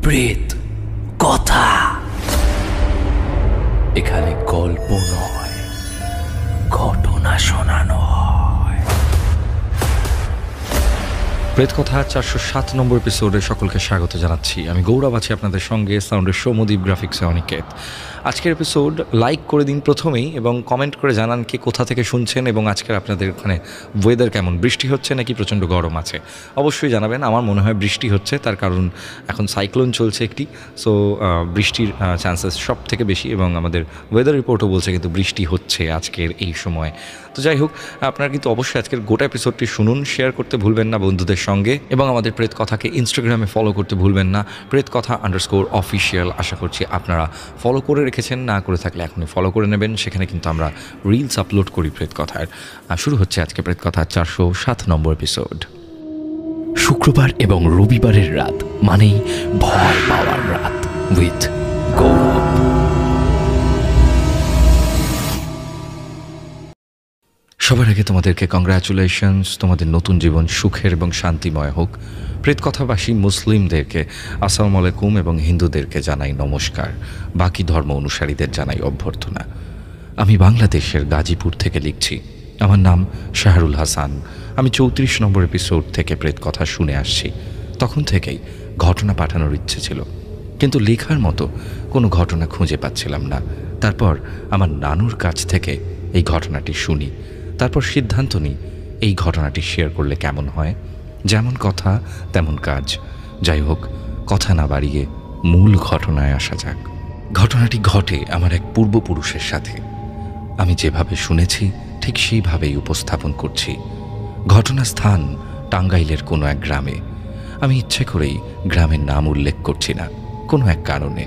প্রেত কথা। এখানে গল্প নয়, ঘটনা শোনানো হয়। প্রেত কথা 407 নম্বর এপিসোডে সকলকে স্বাগত জানাচ্ছি। আমি গৌরব আছি আপনাদের সঙ্গে, সাউন্ডের সৌমদীপ গ্রাফিক্সে অনিকেত। আজকের এপিসোড লাইক করে দিন প্রথমেই এবং কমেন্ট করে জানান কে কোথা থেকে শুনছেন এবং আজকের আপনাদের ওখানে ওয়েদার কেমন, বৃষ্টি হচ্ছে নাকি প্রচণ্ড গরম আছে অবশ্যই জানাবেন। আমার মনে হয় বৃষ্টি হচ্ছে, তার কারণ এখন সাইক্লোন চলছে একটি, সো বৃষ্টির চান্সেস সব থেকে বেশি এবং আমাদের ওয়েদার রিপোর্টও বলছে কিন্তু বৃষ্টি হচ্ছে আজকের এই সময়। তো যাই হোক, আপনারা কিন্তু অবশ্যই আজকের গোটা এপিসোডটি শুনুন, শেয়ার করতে ভুলবেন না বন্ধুদের সঙ্গে এবং আমাদের প্রেত কথাকে ইনস্টাগ্রামে ফলো করতে ভুলবেন না, প্রেত কথা _অফিসিয়াল। আশা করছি আপনারা ফলো করে রেখেছেন, না করে থাকলে এখনই ফলো করে নেবেন। সেখানে কিন্তু আমরা রিলস আপলোড করি প্রেত কথার। শুরু হচ্ছে আজকে প্রেত কথা 407 নম্বর এপিসোড। শুক্রবার এবং রবিবারের রাত মানেই ভয় পাওয়ার রাত উইথ গৌরব। সবার আগে তোমাদেরকে কংগ্রাচুলেশনস, তোমাদের নতুন জীবন সুখের এবং শান্তিময় হোক। প্রেত কথাবাসী মুসলিমদেরকে আসসালামু আলাইকুম এবং হিন্দুদেরকে জানাই নমস্কার, বাকি ধর্ম অনুসারীদের জানাই অভ্যর্থনা। আমি বাংলাদেশের গাজীপুর থেকে লিখছি। আমার নাম শাহরুল হাসান। আমি 34 নম্বর এপিসোড থেকে প্রেত কথা শুনে আসছি। তখন থেকেই ঘটনা পাঠানোর ইচ্ছে ছিল, কিন্তু লেখার মতো কোনো ঘটনা খুঁজে পাচ্ছিলাম না। তারপর আমার নানুর কাছ থেকে এই ঘটনাটি শুনি, তারপর সিদ্ধান্ত নিই এই ঘটনাটি শেয়ার করলে কেমন হয়। যেমন কথা তেমন কাজ। যাই হোক, কথা না বাড়িয়ে মূল ঘটনায় আসা যাক। ঘটনাটি ঘটে আমার এক পূর্বপুরুষের সাথে। আমি যেভাবে শুনেছি ঠিক সেইভাবেই উপস্থাপন করছি। ঘটনাস্থান টাঙ্গাইলের কোনো এক গ্রামে। আমি ইচ্ছে করেই গ্রামের নাম উল্লেখ করছি না, কোনো এক কারণে।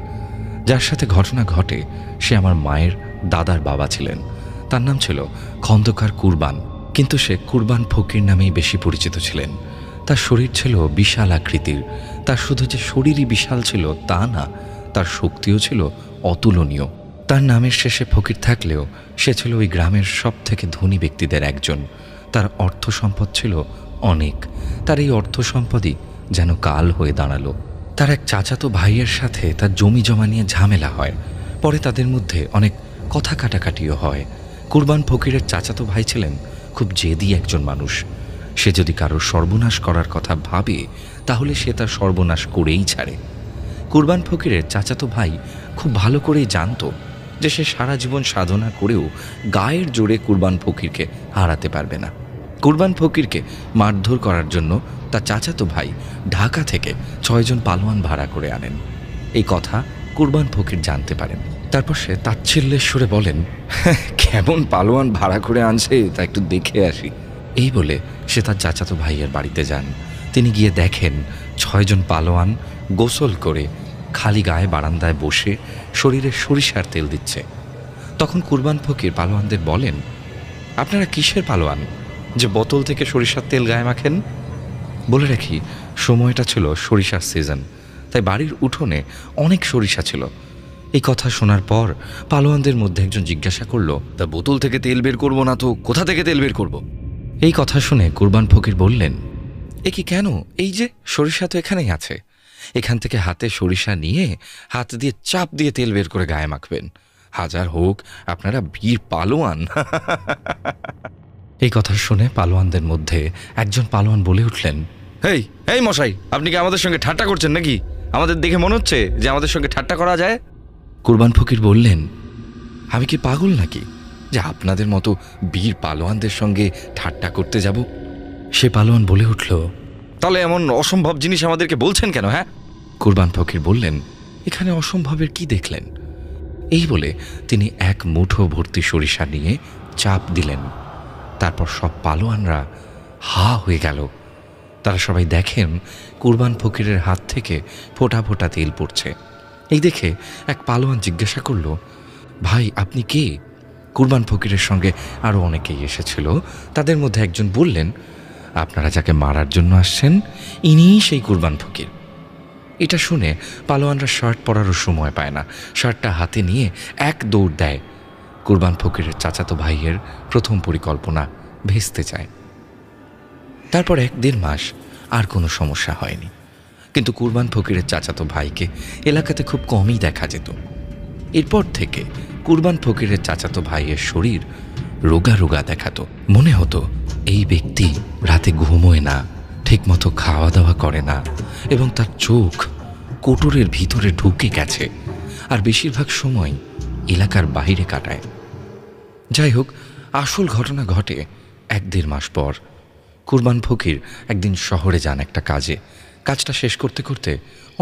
যার সাথে ঘটনা ঘটে সে আমার মায়ের দাদার বাবা ছিলেন। তার নাম ছিল খন্দকার কুরবান, কিন্তু সে কুরবান ফকির নামেই বেশি পরিচিত ছিলেন। তার শরীর ছিল বিশাল আকৃতির। তার শুধু যে শরীরই বিশাল ছিল তা না, তার শক্তিও ছিল অতুলনীয়। তার নামের শেষে ফকির থাকলেও সে ছিল ওই গ্রামের সব থেকে ধনী ব্যক্তিদের একজন। তার অর্থ সম্পদ ছিল অনেক। তার এই অর্থ সম্পদই যেন কাল হয়ে দাঁড়ালো। তার এক চাচাতো ভাইয়ের সাথে তার জমি জমা নিয়ে ঝামেলা হয়। পরে তাদের মধ্যে অনেক কথা কাটাকাটিও হয়। কুরবান ফকিরের চাচাতো ভাই ছিলেন খুব জেদি একজন মানুষ। সে যদি কারোর সর্বনাশ করার কথা ভাবে তাহলে সে তার সর্বনাশ করেই ছাড়ে। কুরবান ফকিরের চাচাতো ভাই খুব ভালো করেই জানতো যে সে সারা জীবন সাধনা করেও গায়ের জোরে কুরবান ফকিরকে হারাতে পারবে না। কুরবান ফকিরকে মারধর করার জন্য তার চাচাতো ভাই ঢাকা থেকে 6 জন পালোয়ান ভাড়া করে আনেন। এই কথা কুরবান ফকির জানতে পারেন। তারপর সে তাচ্ছিল্যের সুরে বলেন, কেমন পালোয়ান ভাড়া করে আনছে তা একটু দেখে আসি। এই বলে সে তার চাচাতো ভাইয়ের বাড়িতে যান। তিনি গিয়ে দেখেন 6 জন পালোয়ান গোসল করে খালি গায়ে বারান্দায় বসে শরীরে সরিষার তেল দিচ্ছে। তখন কুরবান ফকির পালোয়ানদের বলেন, আপনারা কিসের পালোয়ান যে বোতল থেকে সরিষার তেল গায়ে মাখেন? বলে রাখি, সময়টা ছিল সরিষার সিজন, তাই বাড়ির উঠোনে অনেক সরিষা ছিল। এই কথা শোনার পর পালোয়ানদের মধ্যে একজন জিজ্ঞাসা করল, তা বোতল থেকে তেল বের করবো না তো কোথা থেকে তেল বের করব? এই কথা শুনে কুরবান ফকির বললেন, এ কি কেন, এই যে সরিষা তো এখানেই আছে, এখান থেকে হাতে সরিষা নিয়ে হাত দিয়ে চাপ দিয়ে তেল বের করে গায়ে মাখবেন। হাজার হোক আপনারা বীর পালোয়ান। এই কথা শুনে পালোয়ানদের মধ্যে একজন পালোয়ান বলে উঠলেন, এই এই মশাই, আপনি কি আমাদের সঙ্গে ঠাট্টা করছেন নাকি? আমাদের দেখে মনে হচ্ছে যে আমাদের সঙ্গে ঠাট্টা করা যায়। কুরবান ফকির বললেন, আমি কি পাগল নাকি যে আপনাদের মতো বীর পালোয়ানদের সঙ্গে ঠাট্টা করতে যাব? সে পালোয়ান বলে উঠল, তাহলে এমন অসম্ভব জিনিস আমাদেরকে বলছেন কেন? হ্যাঁ। কুরবান ফকির বললেন, এখানে অসম্ভবের কি দেখলেন? এই বলে তিনি এক মুঠো ভর্তি সরিষা নিয়ে চাপ দিলেন। তারপর সব পালোয়ানরা হা হয়ে গেল। তারা সবাই দেখেন কুরবান ফকিরের হাত থেকে ফোঁটা ফোঁটা তেল পড়ছে। এই দেখে এক পালোয়ান জিজ্ঞাসা করল, ভাই আপনি কে? কুরবান ফকিরের সঙ্গে আরও অনেকেই এসেছিল। তাদের মধ্যে একজন বললেন, আপনারা যাকে মারার জন্য আসছেন ইনিই সেই কুরবান ফকির। এটা শুনে পালোয়ানরা শার্ট পরারও সময় পায় না, শার্টটা হাতে নিয়ে এক দৌড় দেয়। কুরবান ফকিরের চাচাতো ভাইয়ের প্রথম পরিকল্পনা ভেস্তে যায়। তারপর 1-1.5 মাস আর কোনো সমস্যা হয়নি। কিন্তু কুরবান ফকিরের চাচাতো ভাইকে এলাকাতে খুব কমই দেখা যেত। এরপর থেকে কুরবান ফকিরের চাচাতো ভাইয়ের শরীর রোগা রোগা দেখাতো। মনে হতো এই ব্যক্তি রাতে ঘুমোয় না, ঠিকমতো খাওয়া দাওয়া করে না, এবং তার চোখ কোটরের ভিতরে ঢুকে গেছে, আর বেশিরভাগ সময় এলাকার বাইরে কাটায়। যাই হোক, আসল ঘটনা ঘটে 1-1.5 মাস পর। কুরবান ফকির একদিন শহরে যান একটা কাজে। কাজটা শেষ করতে করতে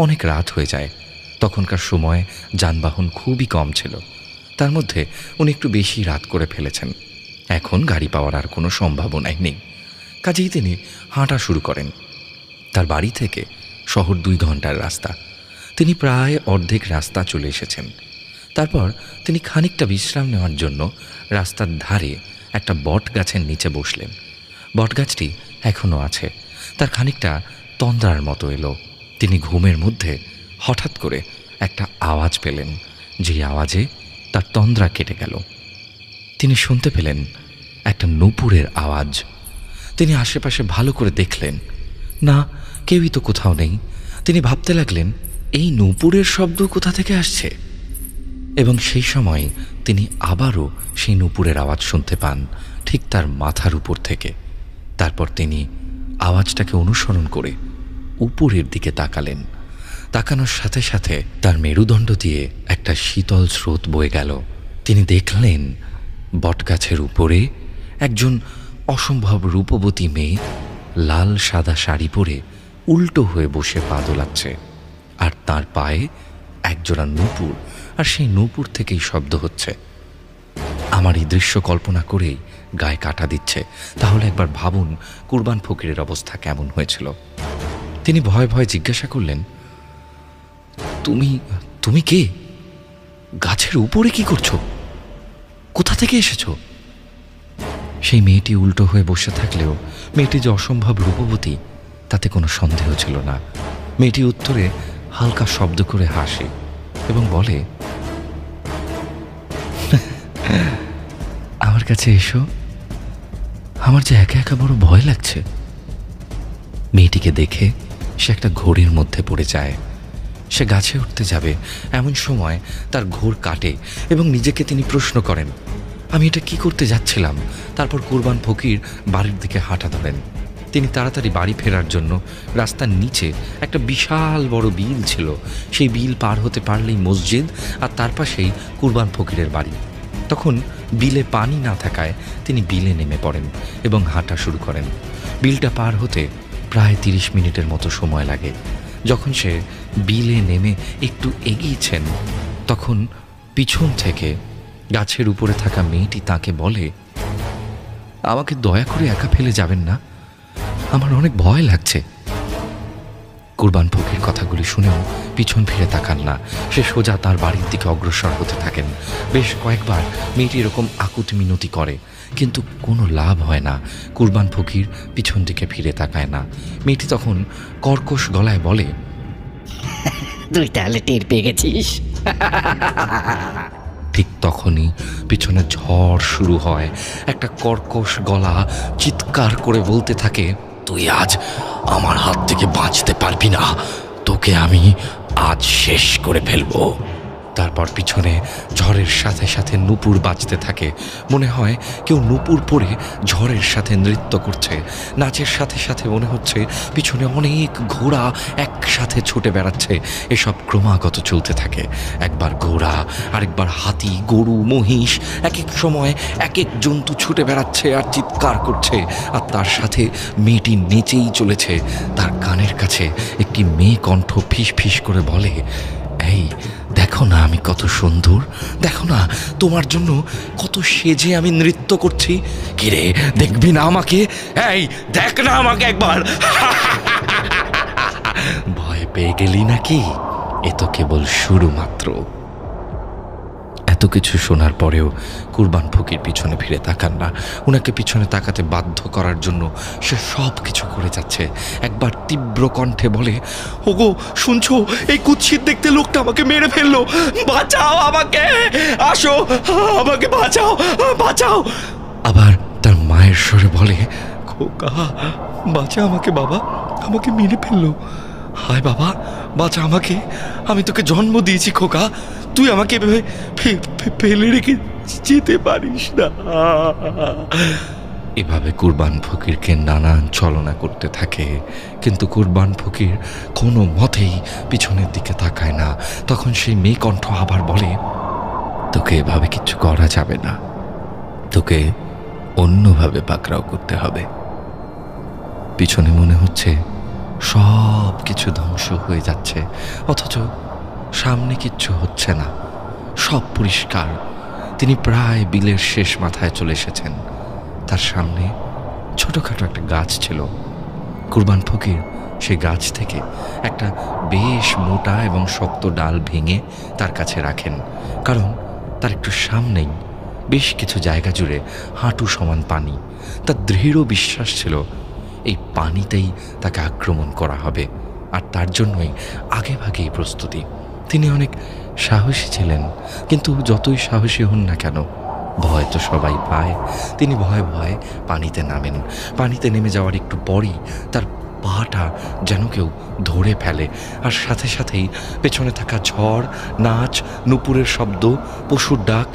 অনেক রাত হয়ে যায়। তখনকার সময় যানবাহন খুবই কম ছিল, তার মধ্যে উনি একটু বেশি রাত করে ফেলেছেন। এখন গাড়ি পাওয়ার আর কোনো সম্ভাবনাই নেই। কাজেই তিনি হাঁটা শুরু করেন। তার বাড়ি থেকে শহর 2 ঘন্টার রাস্তা। তিনি প্রায় অর্ধেক রাস্তা চলে এসেছেন। তারপর তিনি খানিকটা বিশ্রাম নেওয়ার জন্য রাস্তার ধারে একটা বট গাছের নিচে বসলেন। বটগাছটি এখনও আছে। তার খানিকটা তন্দ্রার মতো এলো। তিনি ঘুমের মধ্যে হঠাৎ করে একটা আওয়াজ পেলেন, যে আওয়াজে তার তন্দ্রা কেটে গেল। তিনি শুনতে পেলেন একটা নূপুরের আওয়াজ। তিনি আশেপাশে ভালো করে দেখলেন, না, কেউই তো কোথাও নেই। তিনি ভাবতে লাগলেন, এই নূপুরের শব্দ কোথা থেকে আসছে? এবং সেই সময় তিনি আবারও সেই নূপুরের আওয়াজ শুনতে পান, ঠিক তার মাথার উপর থেকে। তারপর তিনি আওয়াজটাকে অনুসরণ করে উপরের দিকে তাকালেন। তাকানোর সাথে সাথে তার মেরুদণ্ড দিয়ে একটা শীতল স্রোত বয়ে গেল। তিনি দেখলেন বটগাছের উপরে একজন অসম্ভব রূপবতী মেয়ে লাল সাদা শাড়ি পরে উল্টো হয়ে বসে পা দোলাচ্ছে, আর তার পায়ে একজোড়া নূপুর, আর সেই নূপুর থেকেই শব্দ হচ্ছে। আমার এই দৃশ্য কল্পনা করেই গায়ে কাটা দিচ্ছে। তাহলে একবার ভাবুন কুরবান ফকিরের অবস্থা কেমন হয়েছিল। তিনি ভয়ে ভয়ে জিজ্ঞাসা করলেন, তুমি তুমি কে? গাছের উপরে কি করছো? কোথা থেকে এসেছো? সেই মেয়েটি উল্টো হয়ে বসে থাকলেও মেয়েটি যে অসম্ভব রূপবতী তাতে কোনো সন্দেহ ছিল না। মেয়েটি উত্তরে হালকা শব্দ করে হাসে এবং বলে, আমার কাছে এসো, আমার যে একা একা বড় ভয় লাগছে। মেয়েটিকে দেখে সে একটা ঘোরের মধ্যে পড়ে যায়। সে গাছে উঠতে যাবে, এমন সময় তার ঘোর কাটে এবং নিজেকে তিনি প্রশ্ন করেন, আমি এটা কি করতে যাচ্ছিলাম? তারপর কুরবান ফকির বাড়ির দিকে হাঁটা ধরেন। তিনি তাড়াতাড়ি বাড়ি ফেরার জন্য রাস্তার নিচে একটা বিশাল বড় বিল ছিল। সেই বিল পার হতে পারলেই মসজিদ, আর তার পাশেই কুরবান ফকিরের বাড়ি। তখন বিলে পানি না থাকায় তিনি বিলে নেমে পড়েন এবং হাঁটা শুরু করেন। বিলটা পার হতে প্রায় 30 মিনিটের মতো সময় লাগে। যখন সে বিলে নেমে একটু এগিয়েছেন, তখন পিছন থেকে গাছের উপরে থাকা মেয়েটি তাকে বলে, আমাকে দয়া করে একা ফেলে যাবেন না, আমার অনেক ভয় লাগছে। কুরবান ফকির কথাগুলি শুনেও পিছন ফিরে তাকান না। সে সোজা তার বাড়ির দিকে অগ্রসর হতে থাকেন। বেশ কয়েকবার মেয়েটি এরকম আকুতি মিনতি করে, কিন্তু কোনো লাভ হয় না। কুরবান ফকির পিছন দিকে ফিরে তাকায় না। মেয়েটি তখন কর্কশ গলায় বলে, তুই তাহলে টের পেয়ে গেছিস? ঠিক তখনই পিছনে ঝড় শুরু হয়। একটা কর্কশ গলা চিৎকার করে বলতে থাকে, তুই আজ আমার হাত থেকে বাঁচতে পারবি না, তোকে আমি আজ শেষ করে ফেলবো। তারপর পিছনে ঝড়ের সাথে সাথে নূপুর বাজতে থাকে। মনে হয় কেউ নূপুর পরে ঝড়ের সাথে নৃত্য করছে। নাচের সাথে সাথে মনে হচ্ছে পিছনে অনেক ঘোড়া একসাথে ছুটে বেড়াচ্ছে। এসব ক্রমাগত চলতে থাকে। একবার ঘোড়া, আরেকবার হাতি, গরু, মহিষ, এক এক সময় এক এক জন্তু ছুটে বেড়াচ্ছে আর চিৎকার করছে। আর তার সাথে মেয়েটি নেচেই চলেছে। তার কানের কাছে একটি মেয়ে কণ্ঠ ফিস ফিস করে বলে, এই দেখো না আমি কত সুন্দর, দেখো না তোমার জন্য কত সেজে আমি নৃত্য করছি। কিরে, দেখবি না আমাকে? এই দেখ না আমাকে একবার। ভয় পেয়ে গেলি নাকি? এ তো কেবল শুরু মাত্র। এত কিছু শোনার পরেও কুরবান ফকির পিছনে ফিরে তাকান না। ওনাকে পিছনে তাকাতে বাধ্য করার জন্য সে সব কিছু করে যাচ্ছে। একবার তীব্র কণ্ঠে বলে, ওগো শুনছো, এই কুৎসিত দেখতে লোকটা আমাকে মেরে ফেললো, বাঁচাও আমাকে, আসো আমাকে বাঁচাও, বাঁচাও। আবার তার মায়ের স্বরে বলে, খোকা বাঁচা আমাকে বাবা, আমাকে মেরে ফেললো, হায় বাবা, বাঁচা আমাকে, আমি তোকে জন্ম দিয়েছি খোকা, তুই আমাকে এভাবে ফেলে রেখে যেতে পারিস না। এভাবে কুরবান ফকিরকে নানান ছলনা করতে থাকে, কিন্তু কুরবান ফকির কোনো মতেই পিছনের দিকে তাকায় না। তখন সেই মেয়ে কণ্ঠ আবার বলে, তোকে এভাবে কিচ্ছু করা যাবে না, তোকে অন্যভাবে পাকড়াও করতে হবে। পিছনে মনে হচ্ছে সব কিছু ধ্বংস হয়ে যাচ্ছে, অথচ সামনে কিচ্ছু হচ্ছে না, সব পরিষ্কার। তিনি প্রায় বিলের শেষ মাথায় চলে এসেছেন। তার সামনে ছোটখাটো একটা গাছ ছিল। কুরবান ফকির সেই গাছ থেকে একটা বেশ মোটা এবং শক্ত ডাল ভেঙে তার কাছে রাখেন, কারণ তার একটু সামনেই বেশ কিছু জায়গা জুড়ে হাঁটু সমান পানি। তার দৃঢ় বিশ্বাস ছিল এই পানিতেই তাকে আক্রমণ করা হবে, আর তার জন্যই আগেভাগেই প্রস্তুতি। তিনি অনেক সাহসী ছিলেন, কিন্তু যতই সাহসী হন না কেন, ভয় তো সবাই পায়। তিনি ভয়ে ভয়ে পানিতে নামেন। পানিতে নেমে যাওয়ার একটু পরই তার পাটা যেন কেউ ধরে ফেলে, আর সাথে সাথেই পেছনে থাকা ঝড়, নাচ, নুপুরের শব্দ, পশুর ডাক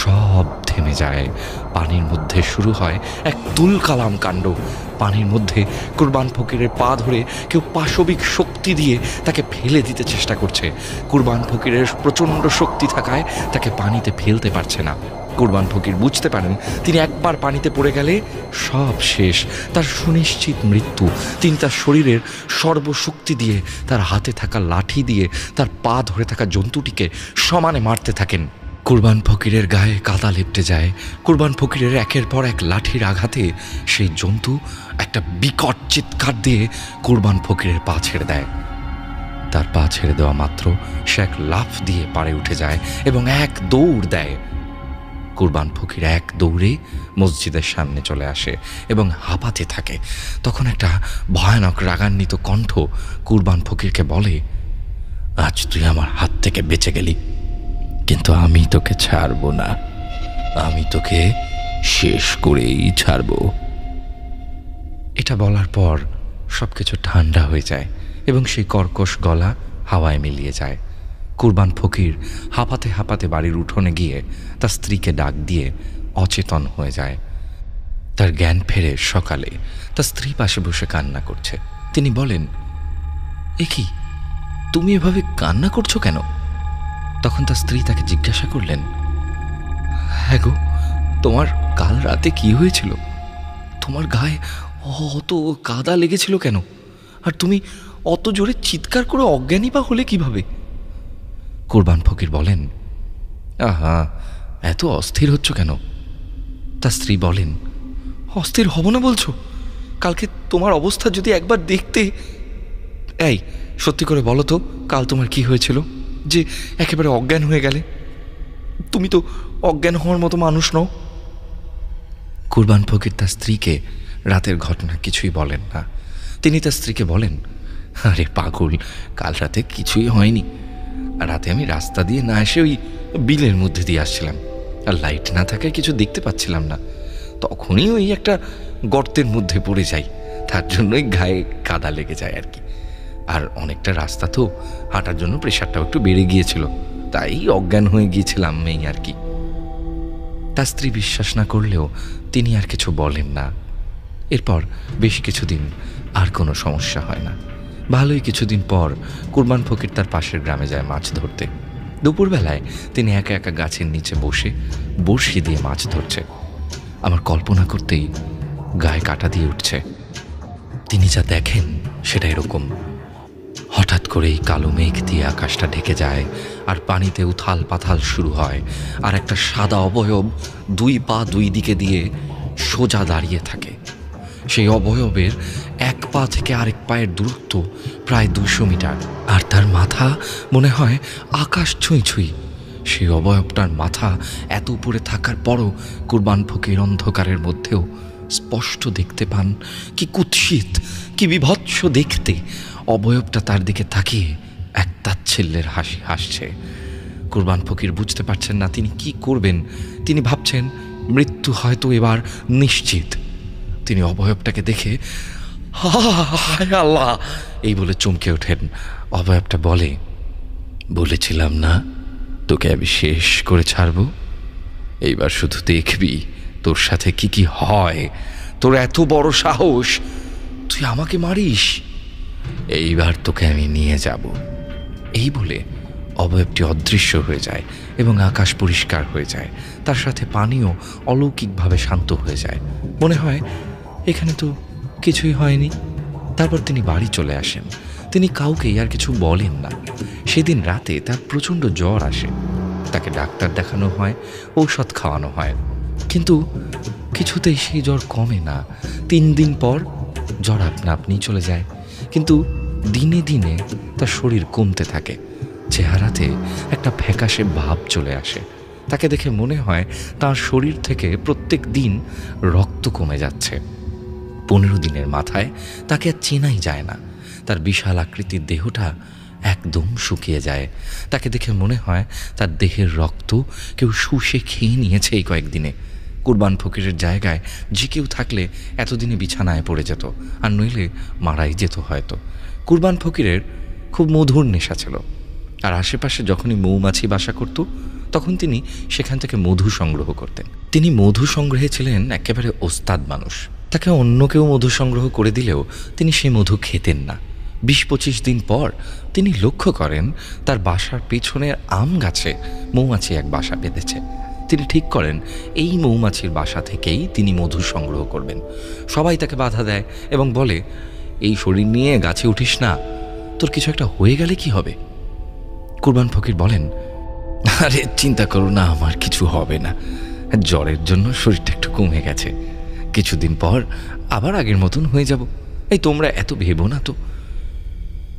সব থেমে যায়। পানির মধ্যে শুরু হয় এক তুলকালাম কাণ্ড। পানির মধ্যে কুরবান ফকিরের পা ধরে কেউ পাশবিক শক্তি দিয়ে তাকে ফেলে দিতে চেষ্টা করছে। কুরবান ফকিরের প্রচণ্ড শক্তি থাকায় তাকে পানিতে ফেলতে পারছে না। কুরবান ফকির বুঝতে পারেন তিনি একবার পানিতে পড়ে গেলে সব শেষ, তার সুনিশ্চিত মৃত্যু। তিনি তার শরীরের সর্বশক্তি দিয়ে, তার হাতে থাকা লাঠি দিয়ে তার পা ধরে থাকা জন্তুটিকে সমানে মারতে থাকেন। কুরবান ফকিরের গায়ে কাদা লেপটে যায়। কুরবান ফকিরের একের পর এক লাঠির আঘাতে সেই জন্তু একটা বিকট চিৎকার দিয়ে কুরবান ফকিরের পা ছেড়ে দেয়। তার পা ছেড়ে দেওয়া মাত্র সে এক লাফ দিয়ে পাড়ে উঠে যায় এবং এক দৌড় দেয়। কুরবান ফকির এক দৌড়ে মসজিদের সামনে চলে আসে এবং হাঁপাতে থাকে। তখন একটা ভয়ানক রাগান্বিত কণ্ঠ কুরবান ফকিরকে বলে, আজ তুই আমার হাত থেকে বেঁচে গেলি, কিন্তু আমি তোকে ছাড়ব না, আমি তোকে শেষ করেই ছাড়ব। এটা বলার পর সবকিছু ঠান্ডা হয়ে যায় এবং সেই কর্কশ গলা হাওয়ায় মিলিয়ে যায়। কুরবান ফকির হাঁপাতে হাঁপাতে বাড়ির উঠোনে গিয়ে তার স্ত্রীকে ডাক দিয়ে অচেতন হয়ে যায়। তার জ্ঞান ফেরে সকালে তার স্ত্রী পাশে বসে কান্না করছে। তিনি বলেন, এ কি, তুমি এভাবে কান্না করছো কেন? তখন তার স্ত্রী তাকে জিজ্ঞাসা করলেন, হ্যাঁ গো, তোমার কাল রাতে কি হয়েছিল? তোমার গায়ে অত কাদা লেগেছিল কেন? আর তুমি অত জোরে চিৎকার করে অজ্ঞানী বা হলে কিভাবে? কুরবান ফকির বলেন, আহা, এত অস্থির হচ্ছ কেন? তার স্ত্রী বলেন, অস্থির হব না বলছো? কালকে তোমার অবস্থা যদি একবার দেখতে। এই, সত্যি করে বলো তো, কাল তোমার কি হয়েছিল যে একেবারে অজ্ঞান হয়ে গেলে? তুমি তো অজ্ঞান হওয়ার মতো মানুষ নও। কুরবান ফকির তার স্ত্রীকে রাতের ঘটনা কিছুই বলেন না। তিনি তার স্ত্রীকে বলেন, আরে পাগল, কাল রাতে কিছুই হয়নি। রাতে আমি রাস্তা দিয়ে না এসে ওই বিলের মধ্যে দিয়ে আসছিলাম, আর লাইট না থাকায় কিছু দেখতে পাচ্ছিলাম না। তখনই ওই একটা গর্তের মধ্যে পড়ে যাই, তার জন্যই গায়ে কাদা লেগে যায় আর কি। আর অনেকটা রাস্তা তো, হাঁটার জন্য প্রেশারটাও একটু বেড়ে গিয়েছিল, তাই অজ্ঞান হয়ে গিয়েছিলাম এই আর কি। তার স্ত্রী বিশ্বাস না করলেও তিনি আর কিছু বলেন না। এরপর বেশ কিছুদিন আর কোনো সমস্যা হয় না। ভালোই কিছুদিন পর কুরবান ফকির তার পাশের গ্রামে যায় মাছ ধরতে। দুপুরবেলায় তিনি একা একা গাছের নিচে বসে বড়শি দিয়ে মাছ ধরছে। আমার কল্পনা করতেই গায়ে কাঁটা দিয়ে উঠছে। তিনি যা দেখেন সেটা এরকম, হঠাৎ করেই কালো মেঘ দিয়ে আকাশটা ঢেকে যায়, আর পানিতে উথাল পাথাল শুরু হয়, আর একটা সাদা অবয়ব দুই পা দুই দিকে দিয়ে সোজা দাঁড়িয়ে থাকে। সেই অবয়বের এক পা থেকে আরেক পায়ের দূরত্ব প্রায় 200 মিটার, আর তার মাথা মনে হয় আকাশ ছুঁই ছুঁই। সেই অবয়বটার মাথা এত উপরে থাকার পরও কুরবান ফকির অন্ধকারের মধ্যেও স্পষ্ট দেখতে পান। কি কুৎসিত, কি বিভৎস দেখতে! অবয়বটা তার দিকে তাকিয়ে এক তাচ্ছিল্যের হাসি হাসছে। কুরবান ফকির বুঝতে পারছেন না তিনি কি করবেন। তিনি ভাবছেন মৃত্যু হয়তো এবার নিশ্চিত। তিনি অবয়বটাকে দেখে হায় আল্লাহ, এই বলে চমকে ওঠেন। অবয়বটা বলে, বলেছিলাম না তোকে আমি শেষ করে ছাড়ব। এইবার শুধু দেখবি তোর সাথে কি কি হয়। তোর এত বড় সাহস, তুই আমাকে মারিস। এইবার তোকে আমি নিয়ে যাব। এই বলে অবয়বটি অদৃশ্য হয়ে যায় এবং আকাশ পরিষ্কার হয়ে যায়। তার সাথে পানিও অলৌকিকভাবে শান্ত হয়ে যায়। মনে হয় এখানে তো কিছুই হয়নি। তারপর তিনি বাড়ি চলে আসেন। তিনি কাউকেই আর কিছু বলেন না। সেদিন রাতে তার প্রচণ্ড জ্বর আসে। তাকে ডাক্তার দেখানো হয়, ঔষধ খাওয়ানো হয়, কিন্তু কিছুতেই সেই জ্বর কমে না। 3 দিন পর জ্বর আপনা আপনিই চলে যায়। কিন্তু দিনে দিনে তার শরীর কমতে থাকে। চেহারাতে একটা ফ্যাকাশে ভাব চলে আসে। তাকে দেখে মনে হয় তার শরীর থেকে প্রত্যেক দিন রক্ত কমে যাচ্ছে। 15 দিনের মাথায় তাকে আর চেনাই যায় না। তার বিশাল আকৃতির দেহটা একদম শুকিয়ে যায়। তাকে দেখে মনে হয় তার দেহের রক্ত কেউ শুষে খেয়ে নিয়েছে এই কয়েকদিনে। কুরবান ফকিরের জায়গায় যে কেউ থাকলে এতদিনে বিছানায় পড়ে যেত, আর নইলে মারাই যেত হয়তো। কুরবান ফকিরের খুব মধুর নেশা ছিল, আর আশেপাশে যখনই মৌমাছি বাসা করত তখন তিনি সেখান থেকে মধু সংগ্রহ করতেন। তিনি মধু সংগ্রহে ছিলেন একেবারে ওস্তাদ মানুষ। তাকে অন্য কেউ মধু সংগ্রহ করে দিলেও তিনি সেই মধু খেতেন না। 20-25 দিন পর তিনি লক্ষ্য করেন তার বাসার পেছনের আম গাছে মৌমাছি এক বাসা বেঁধেছে। তিনি ঠিক করেন এই মৌমাছির বাসা থেকেই তিনি মধু সংগ্রহ করবেন। সবাই তাকে বাধা দেয় এবং বলে, এই শরীর নিয়ে গাছে উঠিস না, তোর কিছু একটা হয়ে গেলে কি হবে? কুরবান ফকির বলেন, আরে চিন্তা করো না, আমার কিছু হবে না। জ্বরের জন্য শরীরটা একটু কমে গেছে, কিছুদিন পর আবার আগের মতন হয়ে যাব। এই তোমরা এত ভেবো না তো।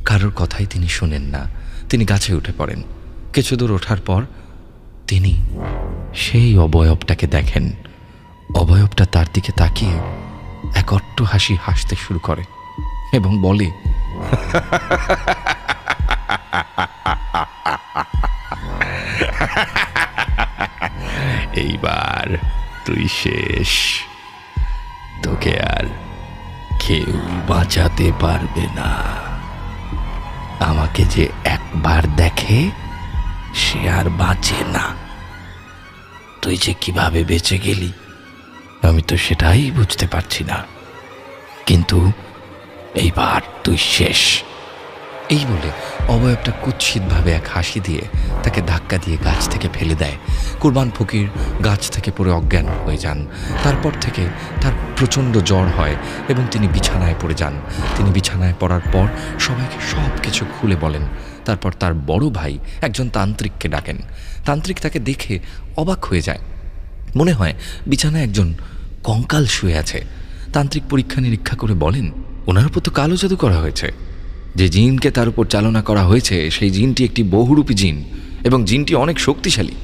কারোর কথাই তিনি শোনেন না। তিনি গাছে উঠে পড়েন। কিছু দূর ওঠার পর তিনি সেই অবয়বটাকে দেখেন। অবয়বটা তার দিকে তাকিয়ে এক অট্ট হাসি হাসতে শুরু করে এবং বলে, এইবার তুই শেষ, তোকে আর কেউ বাঁচাতে পারবে না। আমাকে যে একবার দেখে সে আর বাঁচে না। তুই যে কিভাবে বেঁচে গেলি আমি তো সেটাই বুঝতে পারছি না, কিন্তু এইবার তুই শেষ। এই বলে অবয়বটা কুৎসিতভাবে এক হাসি দিয়ে তাকে ধাক্কা দিয়ে গাছ থেকে ফেলে দেয়। কুরবান ফকির গাছ থেকে পড়ে অজ্ঞান হয়ে যান। তারপর থেকে তার প্রচণ্ড জ্বর হয় এবং তিনি বিছানায় পড়ে যান। তিনি বিছানায় পড়ার পর সবাইকে সব কিছু খুলে বলেন। তারপর তার বড় ভাই একজন তান্ত্রিককে ডাকেন। তান্ত্রিক তাকে দেখে অবাক হয়ে যায়। মনে হয় বিছানায় একজন কঙ্কাল শুয়ে আছে। তান্ত্রিক পরীক্ষা নিরীক্ষা করে বলেন, ওনার উপর তো কালো জাদু করা হয়েছে। যে জিনকে তার উপর চালনা করা হয়েছে সেই জিনটি একটি বহুরূপী জিন এবং জিনটি অনেক শক্তিশালী।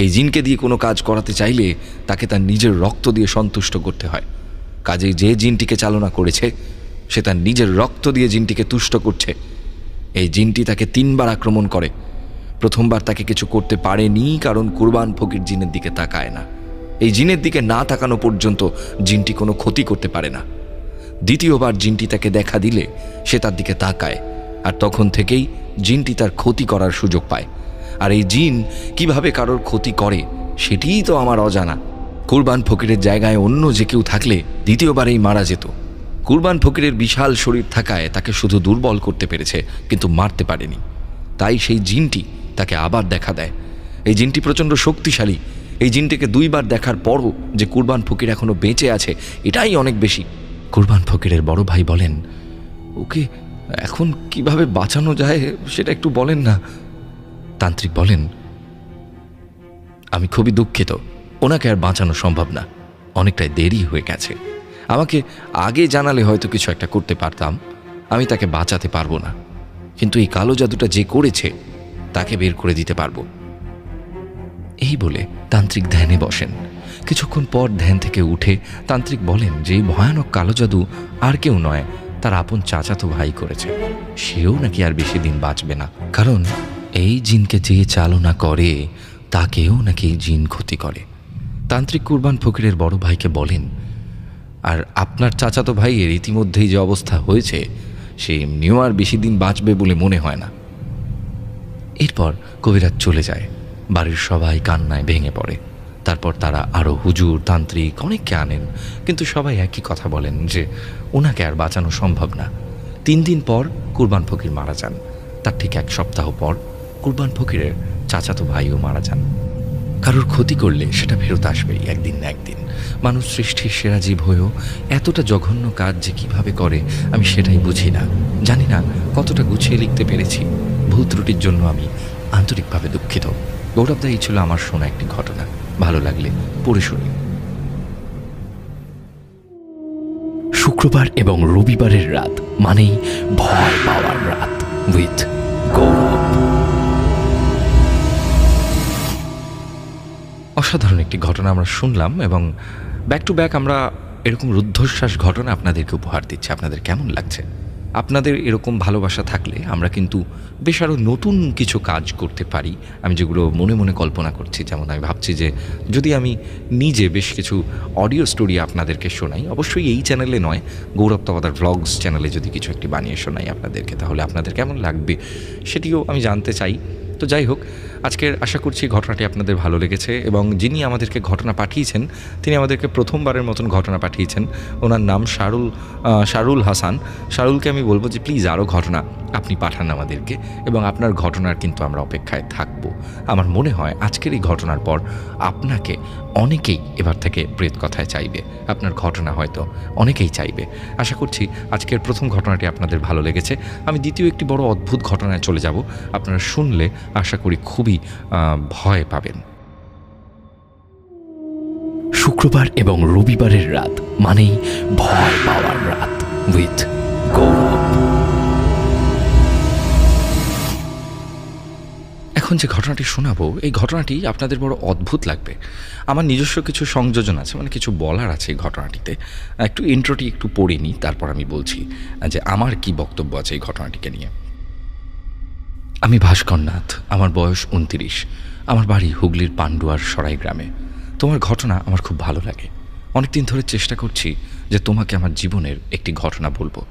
এই জিনকে দিয়ে কোনো কাজ করাতে চাইলে তাকে তার নিজের রক্ত দিয়ে সন্তুষ্ট করতে হয়। কাজেই যে জিনটিকে চালনা করেছে সে তার নিজের রক্ত দিয়ে জিনটিকে তুষ্ট করছে। এই জিনটি তাকে 3 বার আক্রমণ করে। প্রথমবার তাকে কিছু করতে পারেনি, কারণ কুরবান ফকির জিনের দিকে তাকায় না। এই জিনের দিকে না তাকানো পর্যন্ত জিনটি কোনো ক্ষতি করতে পারে না। দ্বিতীয়বার জিনটি তাকে দেখা দিলে সে তার দিকে তাকায়, আর তখন থেকেই জিনটি তার ক্ষতি করার সুযোগ পায়। আর এই জিন কিভাবে কারোর ক্ষতি করে সেটিই তো আমার অজানা। কুরবান ফকিরের জায়গায় অন্য যে কেউ থাকলে দ্বিতীয়বারেই মারা যেত। কুরবান ফকিরের বিশাল শরীর থাকায় তাকে শুধু দুর্বল করতে পেরেছে, কিন্তু মারতে পারেনি। তাই সেই জিনটি তাকে আবার দেখা দেয়। এই জিনটি প্রচণ্ড শক্তিশালী। এই জিনটিকে 2 বার দেখার পরও যে কুরবান ফকির এখনো বেঁচে আছে এটাই অনেক বেশি। কুরবান ফকিরের বড় ভাই বলেন, ওকে এখন কিভাবে বাঁচানো যায় সেটা একটু বলেন না। তান্ত্রিক বলেন, আমি খুবই দুঃখিত, ওনাকে আর বাঁচানো সম্ভব না, অনেকটাই দেরি হয়ে গেছে। আমাকে আগে জানালে হয়তো কিছু একটা করতে পারতাম। আমি তাকে বাঁচাতে পারবো না, কিন্তু এই কালো জাদুটা যে করেছে তাকে বের করে দিতে পারবো। এই বলে তান্ত্রিক ধ্যানে বসেন। কিছুক্ষণ পর ধ্যান থেকে উঠে তান্ত্রিক বলেন যে এই ভয়ানক কালো জাদু আর কেউ নয়, তার আপন চাচাতো ভাই করেছে। সেও নাকি আর বেশি দিন বাঁচবে না, কারণ এই জিনকে যে চালনা করে তাকেও নাকি এই জিন ক্ষতি করে। তান্ত্রিক কুরবান ফকিরের বড় ভাইকে বলেন, আর আপনার চাচাতো ভাইয়ের ইতিমধ্যেই যে অবস্থা হয়েছে, সে এমনিও আর বেশি দিন বাঁচবে বলে মনে হয় না। এরপর কবিরাজ চলে যায়। বাড়ির সবাই কান্নায় ভেঙে পড়ে। তারপর তারা আরও হুজুর, তান্ত্রিক অনেককে আনেন, কিন্তু সবাই একই কথা বলেন যে ওনাকে আর বাঁচানো সম্ভব না। 3 দিন পর কুরবান ফকির মারা যান। তার ঠিক 1 সপ্তাহ পর কুরবান ফকিরের চাচাতো ভাইও মারা যান। কারোর ক্ষতি করলে সেটা ফেরত আসবেই একদিন না একদিন। মানুষ সৃষ্টির সেরা জীব হয়েও এতটা জঘন্য কাজ যে কীভাবে করে আমি সেটাই বুঝি না। জানি না কতটা গুছিয়ে লিখতে পেরেছি। ভুল ত্রুটির জন্য আমি আন্তরিকভাবে দুঃখিত। গৌরবদা, এই ছিল আমার শোনা একটি ঘটনা। ভালো লাগলে পড়ে শুনি। শুক্রবার এবং রবিবারের রাত মানেই ভয় পাওয়ার রাত উইথ গৌরব। অসাধারণ একটি ঘটনা আমরা শুনলাম এবং ব্যাক টু ব্যাক আমরা এরকম রুদ্ধশ্বাস ঘটনা আপনাদেরকে উপহার দিচ্ছি। আপনাদের কেমন লাগছে? আপনাদের এরকম ভালোবাসা থাকলে আমরা কিন্তু বেশ আরও নতুন কিছু কাজ করতে পারি। আমি যেগুলো মনে মনে কল্পনা করছি, যেমন আমি ভাবছি যে যদি আমি নিজে বেশ কিছু অডিও স্টোরি আপনাদেরকে শোনাই, অবশ্যই এই চ্যানেলে নয়, গৌরব তওয়াদার ভ্লগস চ্যানেলে যদি কিছু একটি বানিয়ে শোনাই আপনাদেরকে, তাহলে আপনাদের কেমন লাগবে সেটিও আমি জানতে চাই। তো যাই হোক, আজকের আশা করছি ঘটনাটি আপনাদের ভালো লেগেছে এবং যিনি আমাদেরকে ঘটনা পাঠিয়েছেন তিনি আমাদেরকে প্রথমবারের মতন ঘটনা পাঠিয়েছেন। ওনার নাম শারুল হাসান। শারুলকে আমি বলবো যে প্লিজ আরও ঘটনা আপনি পাঠান আমাদেরকে, এবং আপনার ঘটনার কিন্তু আমরা অপেক্ষায় থাকব। আমার মনে হয় আজকের এই ঘটনার পর আপনাকে অনেকেই এবার থেকে প্রেত কথায় চাইবে। আপনার ঘটনা হয়তো অনেকেই চাইবে। আশা করছি আজকের প্রথম ঘটনাটি আপনাদের ভালো লেগেছে। আমি দ্বিতীয় একটি বড় অদ্ভুত ঘটনায় চলে যাব। আপনারা শুনলে আশা করি খুবই ভয় পাবেন। শুক্রবার এবং রবিবারের রাত মানেই ভয় পাওয়ার রাত উইথ গৌরব। এখন যে ঘটনাটি শোনাবো, এই ঘটনাটি আপনাদের বড় অদ্ভুত লাগবে। আমার নিজস্ব কিছু সংযোজন আছে, মানে কিছু বলার আছে এই ঘটনাটিতে। একটু ইন্ট্রোটি একটু পড়ে নিই, তারপর আমি বলছি যে আমার কি বক্তব্য আছে এই ঘটনাটিকে নিয়ে। আমি ভাস্কর নাথ, আমার বয়স 29। আমার বাড়ি হুগলির পান্ডুয়ার সরাই গ্রামে। তোমার ঘটনা আমার খুব ভালো লাগে। অনেকদিন ধরে চেষ্টা করছি যে তোমাকে আমার জীবনের একটি ঘটনা বলবো।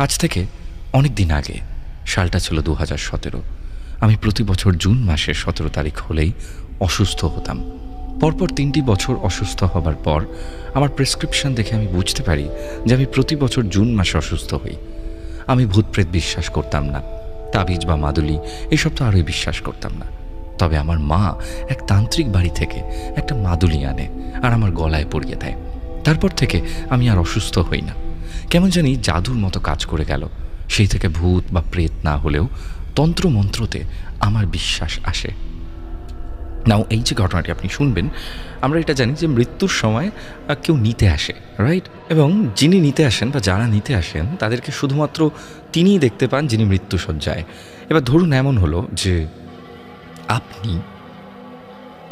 আজ থেকে অনেক দিন আগে, সালটা ছিল 2017। আমি প্রতি বছর জুন মাসের 17 তারিখ হলেই অসুস্থ হতাম। পরপর 3টি বছর অসুস্থ হবার পর আমার প্রেসক্রিপশন দেখে আমি বুঝতে পারি যে আমি প্রতি বছর জুন মাসে অসুস্থ হই। আমি ভূতপ্রেত বিশ্বাস করতাম না, তাবিজ বা মাদুলি এসব তো আরোই বিশ্বাস করতাম না। তবে আমার মা এক তান্ত্রিক বাড়ি থেকে একটা মাদুলি আনে আর আমার গলায় পরিয়ে দেয়। তারপর থেকে আমি আর অসুস্থ হই না। কেমন জানি জাদুর মতো কাজ করে গেল। সেই থেকে ভূত বা প্রেত না হলেও তন্ত্রমন্ত্রতে আমার বিশ্বাস আসে। নাও এই যে ঘটনাটি আপনি শুনবেন, আমরা এটা জানি যে মৃত্যুর সময় কেউ নিতে আসে, রাইট? এবং যিনি নিতে আসেন বা যারা নিতে আসেন তাদেরকে শুধুমাত্র তিনিই দেখতে পান যিনি মৃত্যুশয্যায়। এবার ধরুন এমন হলো যে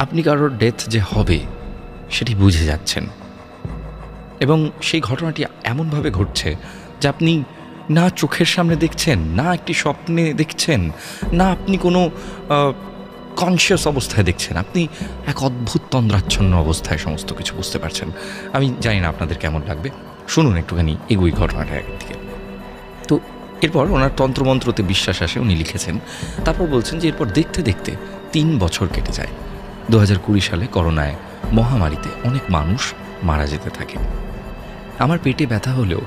আপনি কারোর ডেথ যে হবে সেটি বুঝে যাচ্ছেন, এবং সেই ঘটনাটি এমনভাবে ঘটছে যে আপনি না চোখের সামনে দেখছেন, না একটি স্বপ্নে দেখছেন, না আপনি কোনো কনসিয়াস অবস্থায় দেখছেন। আপনি এক অদ্ভুত তন্দ্রাচ্ছন্ন অবস্থায় সমস্ত কিছু বুঝতে পারছেন। আমি জানি না আপনাদের কেমন লাগবে, শুনুন একটুখানি এগুই ঘটনাটা আগের দিকে। তো এরপর ওনার তন্ত্রমন্ত্রতে বিশ্বাস আসে, উনি লিখেছেন। তারপর বলছেন যে এরপর দেখতে দেখতে 3 বছর কেটে যায়। 2020 সালে করোনায় মহামারীতে অনেক মানুষ মারা যেতে থাকে। আমার পেটে ব্যথা হলেও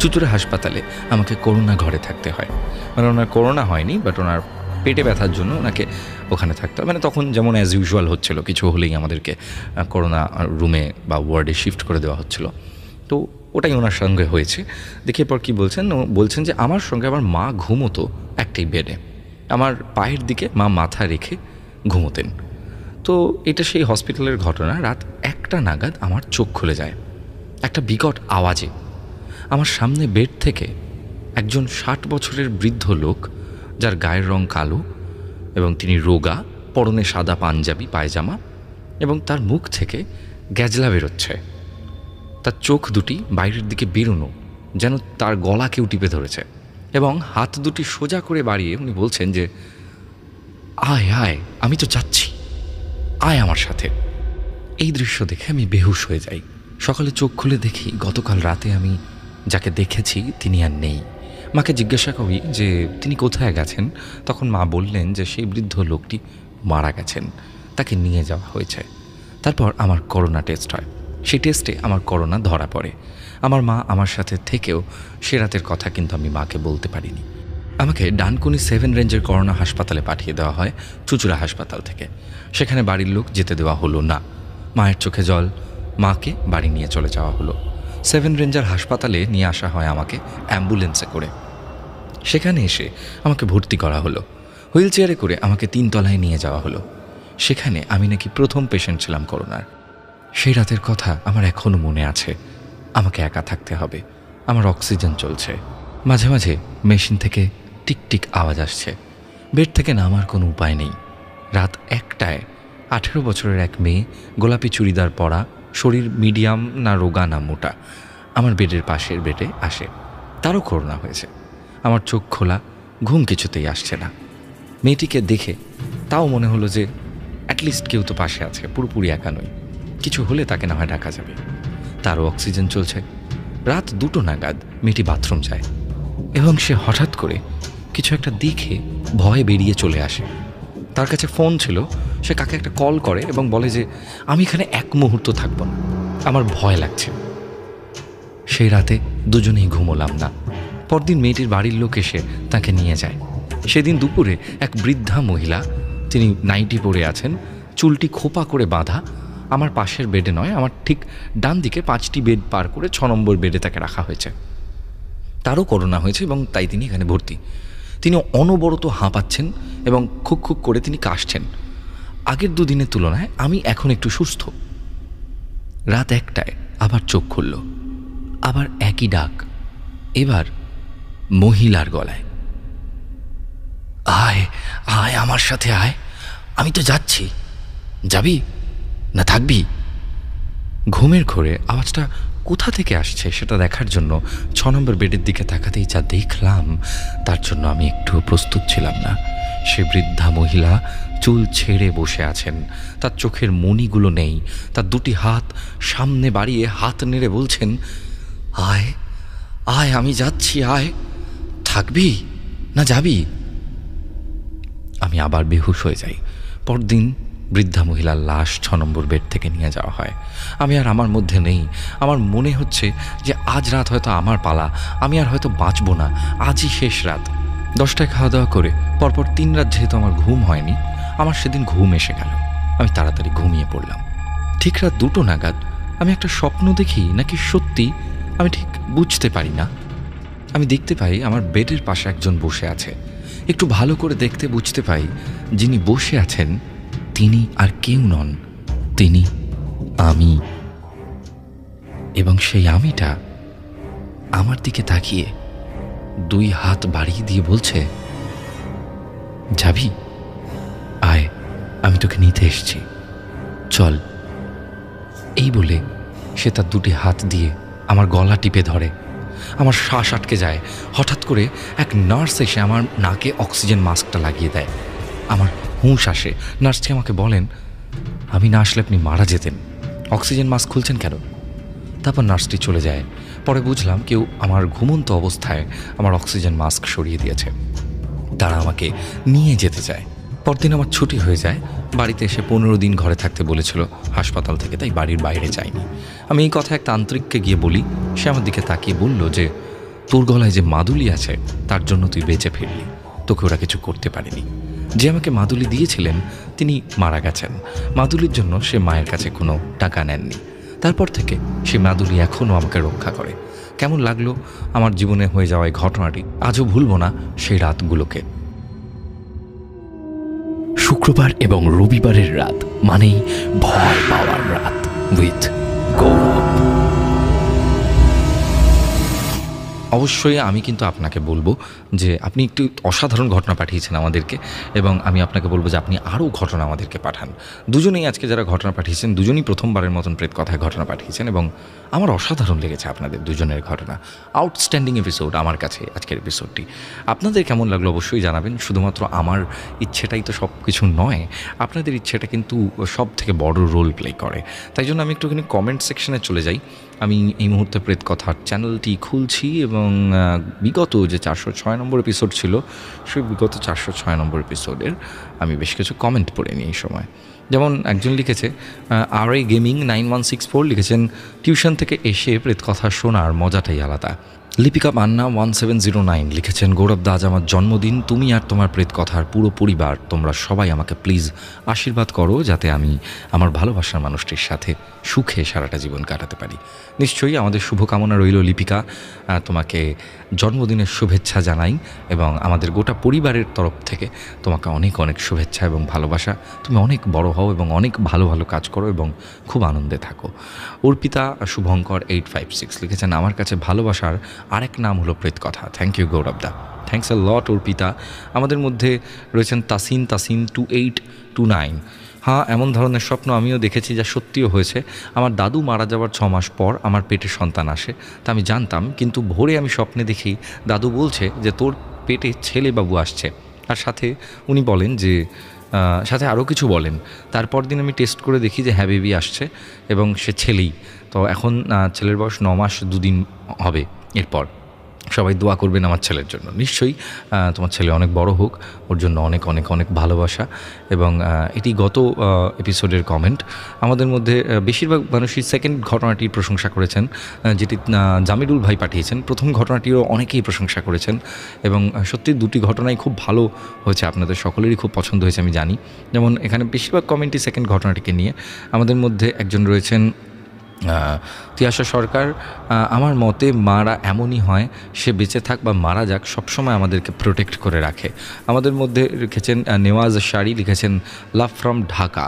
চুচুড়া হাসপাতালে আমাকে করোনা ঘরে থাকতে হয়। মানে ওনার করোনা হয়নি, বাট ওনার পেটে ব্যথার জন্য ওনাকে ওখানে থাকতে হয়। মানে তখন যেমন অ্যাজ ইউজুয়াল হচ্ছিল, কিছু হলেই আমাদেরকে করোনা রুমে বা ওয়ার্ডে শিফট করে দেওয়া হচ্ছিল। তো ওটাই ওনার সঙ্গে হয়েছে। দেখে পর কি বলছেন যে আমার সঙ্গে আমার মা ঘুমোতো একটাই বেডে। আমার পায়ের দিকে মা মাথা রেখে ঘুমোতেন। তো এটা সেই হসপিটালের ঘটনা। রাত 1টা নাগাদ আমার চোখ খুলে যায় একটা বিকট আওয়াজে। আমার সামনে বেড থেকে একজন 60 বছরের বৃদ্ধ লোক, যার গায়ের রং কালো এবং তিনি রোগা, পরনে সাদা পাঞ্জাবি পায়জামা, এবং তার মুখ থেকে গ্যাজলা বেরোচ্ছে। তার চোখ দুটি বাইরের দিকে বেরোনো, যেন তার গলা কেউ টিপে ধরেছে, এবং হাত দুটি সোজা করে বাড়িয়ে উনি বলছেন যে আয় আয়, আমি তো যাচ্ছি, আয় আমার সাথে। এই দৃশ্য দেখে আমি বেহুশ হয়ে যাই। সকালে চোখ খুলে দেখি গতকাল রাতে আমি যাকে দেখেছি তিনি আর নেই। মাকে জিজ্ঞাসা করি যে তিনি কোথায় গেছেন। তখন মা বললেন যে সেই বৃদ্ধ লোকটি মারা গেছেন, তাকে নিয়ে যাওয়া হয়েছে। তারপর আমার করোনা টেস্ট হয়, সেই টেস্টে আমার করোনা ধরা পড়ে। আমার মা আমার সাথে থেকেও সে রাতের কথা কিন্তু আমি মাকে বলতে পারিনি। আমাকে ডানকুনি 7 রেঞ্জের করোনা হাসপাতালে পাঠিয়ে দেওয়া হয় চুঁচুড়া হাসপাতাল থেকে। সেখানে বাড়ির লোক যেতে দেওয়া হলো না। মায়ের চোখে জল, মাকে বাড়ি নিয়ে চলে যাওয়া হলো। 7 রেঞ্জার হাসপাতালে নিয়ে আসা হয় আমাকে অ্যাম্বুলেন্সে করে। সেখানে এসে আমাকে ভর্তি করা হলো। হুইল চেয়ারে করে আমাকে 3 তলায় নিয়ে যাওয়া হলো। সেখানে আমি নাকি প্রথম পেশেন্ট ছিলাম করোনার। সেই রাতের কথা আমার এখনও মনে আছে। আমাকে একা থাকতে হবে, আমার অক্সিজেন চলছে, মাঝে মাঝে মেশিন থেকে টিকটিক আওয়াজ আসছে। বেড থেকে নামার কোনো উপায় নেই। রাত 1টায় 18 বছরের এক মেয়ে, গোলাপি চুড়িদার পরা, শরীর মিডিয়াম না রোগা না মোটা, আমার বেডের পাশের বেডে আসে। তারও করোনা হয়েছে। আমার চোখ খোলা, ঘুম কিছুতেই আসছে না। মেয়েটিকে দেখে তাও মনে হলো যে অ্যাটলিস্ট কেউ তো পাশে আছে, পুরোপুরি একা নই, কিছু হলে তাকে না হয় ডাকা যাবে। তারও অক্সিজেন চলছে। রাত 2টো নাগাদ মেয়েটি বাথরুম যায় এবং সে হঠাৎ করে কিছু একটা দেখে ভয়ে বেরিয়ে চলে আসে। তার কাছে ফোন ছিল, সে কাকে একটা কল করে এবং বলে যে আমি এখানে এক মুহূর্ত থাকব না, আমার ভয় লাগছে। সেই রাতে দুজনেই ঘুমোলাম না। পরদিন মেয়েটির বাড়ির লোক এসে তাকে নিয়ে যায়। সেদিন দুপুরে এক বৃদ্ধা মহিলা, তিনি নাইটি পরে আছেন, চুলটি খোপা করে বাঁধা, আমার পাশের বেডে নয়, আমার ঠিক ডান দিকে 5টি বেড পার করে 6 নম্বর বেডে তাকে রাখা হয়েছে। তারও করোনা হয়েছে এবং তাই তিনি এখানে ভর্তি। তিনি অনবরত হাঁপাচ্ছেন এবং খুক খুক করে তিনি কাশছেন। আগের 2 দিনের তুলনায় আমি এখন একটু সুস্থ। রাত 1টায় আবার চোখ খুলল, আবার একই ডাক, এবার মহিলার গলায়, আয় আয় আমার সাথে আয়, আমি তো যাচ্ছি, যাবি না থাকবি। ঘুমের ঘোরে আওয়াজটা কোথা থেকে আসছে সেটা দেখার জন্য 6 নম্বর বেডের দিকে তাকাতেই যা দেখলাম তার জন্য আমি একটু প্রস্তুত ছিলাম না। সে বৃদ্ধা মহিলা চুল ছেড়ে বসে আছেন, তার চোখের মণিগুলো নেই, তার 2টি হাত সামনে বাড়িয়ে হাত নেড়ে বলছেন, আয় আয় আমি যাচ্ছি, আয়, থাকবি না যাবি। আমি আবার বেহুশ হয়ে যাই। পরদিন বৃদ্ধা মহিলার লাশ 6 নম্বর বেড থেকে নিয়ে যাওয়া হয়। আমি আর আমার মধ্যে নেই। আমার মনে হচ্ছে যে আজ রাত হয়তো আমার পালা, আমি আর হয়তো বাঁচব না, আজই শেষ রাত। 10টায় খাওয়া দাওয়া করে পরপর 3 রাত যেহেতু আমার ঘুম হয়নি, আমার সেদিন ঘুম এসে গেল। আমি তাড়াতাড়ি ঘুমিয়ে পড়লাম। ঠিক রাত 2টো নাগাদ আমি একটা স্বপ্ন দেখি নাকি সত্যি আমি ঠিক বুঝতে পারি না। আমি দেখতে পাই আমার বেডের পাশে একজন বসে আছে। একটু ভালো করে দেখতে বুঝতে পাই যিনি বসে আছেন তিনি আর কেউ নন, তিনি আমি। এবং সেই আমিটা আমার দিকে তাকিয়ে 2 হাত বাড়িয়ে দিয়ে বলছে, যাবি, আয়, আমি তোকে নিতে এসেছি, চল। এই বলে সে তার 2টি হাত দিয়ে আমার গলা টিপে ধরে। আমার শ্বাস আটকে যায়। হঠাৎ করে এক নার্স এসে আমার নাকে অক্সিজেন মাস্কটা লাগিয়ে দেয়। আমার হুঁশ আসে। নার্সটি আমাকে বলেন, আমি না আসলে আপনি মারা যেতেন, অক্সিজেন মাস্ক খুলছেন কেন? তারপর নার্সটি চলে যায়। পরে বুঝলাম কেউ আমার ঘুমন্ত অবস্থায় আমার অক্সিজেন মাস্ক সরিয়ে দিয়েছে। তারা আমাকে নিয়ে যেতে চায়। পরদিন আমার ছুটি হয়ে যায়। বাড়িতে এসে 15 দিন ঘরে থাকতে বলেছিল হাসপাতাল থেকে, তাই বাড়ির বাইরে যাইনি। আমি এই কথা এক তান্ত্রিককে গিয়ে বলি। সে আমার দিকে তাকিয়ে বলল যে তোর গলায় যে মাদুলি আছে তার জন্য তুই বেঁচে ফিরলি, তোকে ওরা কিছু করতে পারেনি। যে আমাকে মাদুলি দিয়েছিলেন তিনি মারা গেছেন। মাদুলির জন্য সে মায়ের কাছে কোনো টাকা নেননি। তারপর থেকে সে মাদুলি এখনও আমাকে রক্ষা করে। কেমন লাগলো আমার জীবনে হয়ে যাওয়া এই ঘটনাটি, আজও ভুলব না সেই রাতগুলোকে। শুক্রবার এবং রবিবারের রাত মানেই ভয় পাওয়ার রাত উইথ গৌরব। অবশ্যই আমি কিন্তু আপনাকে বলবো যে আপনি একটু অসাধারণ ঘটনা পাঠিয়েছেন আমাদেরকে, এবং আমি আপনাকে বলবো যে আপনি আরও ঘটনা আমাদেরকে পাঠান। দুজনেই আজকে যারা ঘটনা পাঠিয়েছেন দুজনেই প্রথমবারের মতন প্রেত কথায় ঘটনা পাঠিয়েছেন, এবং আমার অসাধারণ লেগেছে আপনাদের দুজনের ঘটনা। আউটস্ট্যান্ডিং এপিসোড আমার কাছে আজকের এপিসোডটি। আপনাদের কেমন লাগলো অবশ্যই জানাবেন। শুধুমাত্র আমার ইচ্ছেটাই তো সব কিছু নয়, আপনাদের ইচ্ছেটা কিন্তু সব থেকে বড় রোল প্লে করে। তাই জন্য আমি একটুখানি কমেন্ট সেকশনে চলে যাই। আমি এই মুহূর্তে প্রেত কথার চ্যানেলটি খুলছি, এবং বিগত যে 406 নম্বর এপিসোড ছিল সেই বিগত 406 নম্বর এপিসোডের আমি বেশ কিছু কমেন্ট পড়ে নিই এই সময়। যেমন একজন লিখেছে RA গেমিং 9164 লিখেছেন, টিউশন থেকে এসে প্রেত কথা শোনার মজাটাই আলাদা। লিপিকা মান্না 1709 লিখেছেন, গৌরবদা আজ আমার জন্মদিন, তুমি আর তোমার প্রেত কথার পুরো পরিবার তোমরা সবাই আমাকে প্লিজ আশীর্বাদ করো যাতে আমি আমার ভালোবাসার মানুষটির সাথে সুখে সারাটা জীবন কাটাতে পারি। নিশ্চয়ই আমাদের শুভকামনা রইল লিপিকা, তোমাকে জন্মদিনের শুভেচ্ছা জানাই, এবং আমাদের গোটা পরিবারের তরফ থেকে তোমাকে অনেক অনেক শুভেচ্ছা এবং ভালোবাসা। তুমি অনেক বড় হও এবং অনেক ভালো ভালো কাজ করো এবং খুব আনন্দে থাকো। অর্পিতা শুভঙ্কর 856 লিখেছেন, আমার কাছে ভালোবাসার আরেক নাম হলো প্রেত কথা। থ্যাংক ইউ গৌরবদা, থ্যাংকস আ লট অর্পিতা। আমাদের মধ্যে রয়েছেন তাসিন 2829। হ্যাঁ, এমন ধরনের স্বপ্ন আমিও দেখেছি যা সত্যিও হয়েছে। আমার দাদু মারা যাওয়ার 6 মাস পর আমার পেটে সন্তান আসে, তা আমি জানতাম, কিন্তু ভোরে আমি স্বপ্নে দেখি দাদু বলছে যে তোর পেটে ছেলে বাবু আসছে, আর সাথে উনি বলেন যে সাথে আরও কিছু বলেন। তারপর দিন আমি টেস্ট করে দেখি যে হ্যাঁ বেবি আসছে এবং সে ছেলেই। তো এখন ছেলের বয়স 9 মাস 2 দিন হবে। এরপর সবাই দোয়া করবেন আমার ছেলের জন্য। নিশ্চয়ই তোমার ছেলে অনেক বড় হোক, ওর জন্য অনেক অনেক অনেক ভালোবাসা। এবং এটি গত এপিসোডের কমেন্ট। আমাদের মধ্যে বেশিরভাগ মানুষই সেকেন্ড ঘটনাটির প্রশংসা করেছেন, যেটি জামিরুল ভাই পাঠিয়েছেন। প্রথম ঘটনাটিও অনেকেই প্রশংসা করেছেন, এবং সত্যি দুটি ঘটনাই খুব ভালো হয়েছে, আপনাদের সকলেরই খুব পছন্দ হয়েছে আমি জানি। যেমন এখানে বেশিরভাগ কমেন্টই সেকেন্ড ঘটনাটিকে নিয়ে। আমাদের মধ্যে একজন রয়েছেন তিয়াশা সরকার, আমার মতে মারা এমনই হয়, সে বেঁচে থাক বা মারা যাক সবসময় আমাদেরকে প্রোটেক্ট করে রাখে। আমাদের মধ্যে লিখেছেন নেওয়াজ শাড়ি, লিখেছেন লাভ ফ্রম ঢাকা।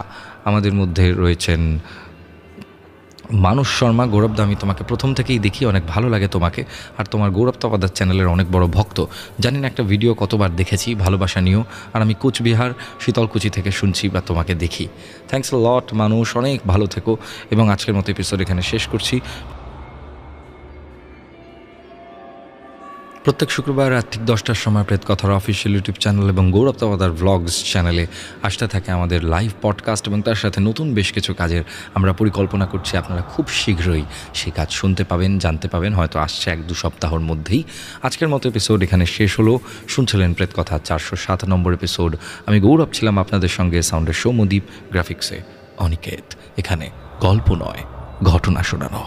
আমাদের মধ্যে রয়েছেন মানুষ শর্মা, গৌরবদা আমি তোমাকে প্রথম থেকেই দেখি, অনেক ভালো লাগে তোমাকে, আর তোমার গৌরব তপাদার চ্যানেলের অনেক বড় ভক্ত। জানি না একটা ভিডিও কতবার দেখেছি, ভালোবাসা নিয়েও। আর আমি কোচবিহার শীতলকুচি থেকে শুনছি বা তোমাকে দেখি। থ্যাংকস আ লট মানুষ, অনেক ভালো থেকো। এবং আজকের মতো এপিসোড এখানে শেষ করছি। প্রত্যেক শুক্রবার রাত ঠিক 10টার সময় প্রেত কথার অফিসিয়াল ইউটিউব চ্যানেল এবং গৌরব তপাদার ভ্লগস চ্যানেলে আসতে থাকে আমাদের লাইভ পডকাস্ট, এবং তার সাথে নতুন বেশ কিছু কাজের আমরা পরিকল্পনা করছি। আপনারা খুব শীঘ্রই সেই কাজ শুনতে পাবেন, জানতে পাবেন, হয়তো আসছে 1-2 সপ্তাহের মধ্যেই। আজকের মতো এপিসোড এখানে শেষ হলো। শুনছিলেন প্রেত কথা 407 নম্বর এপিসোড। আমি গৌরব ছিলাম আপনাদের সঙ্গে, সাউন্ডের সৌম্যদীপ, গ্রাফিক্সে অনিকেত। এখানে গল্প নয়, ঘটনা শোনানো হয়।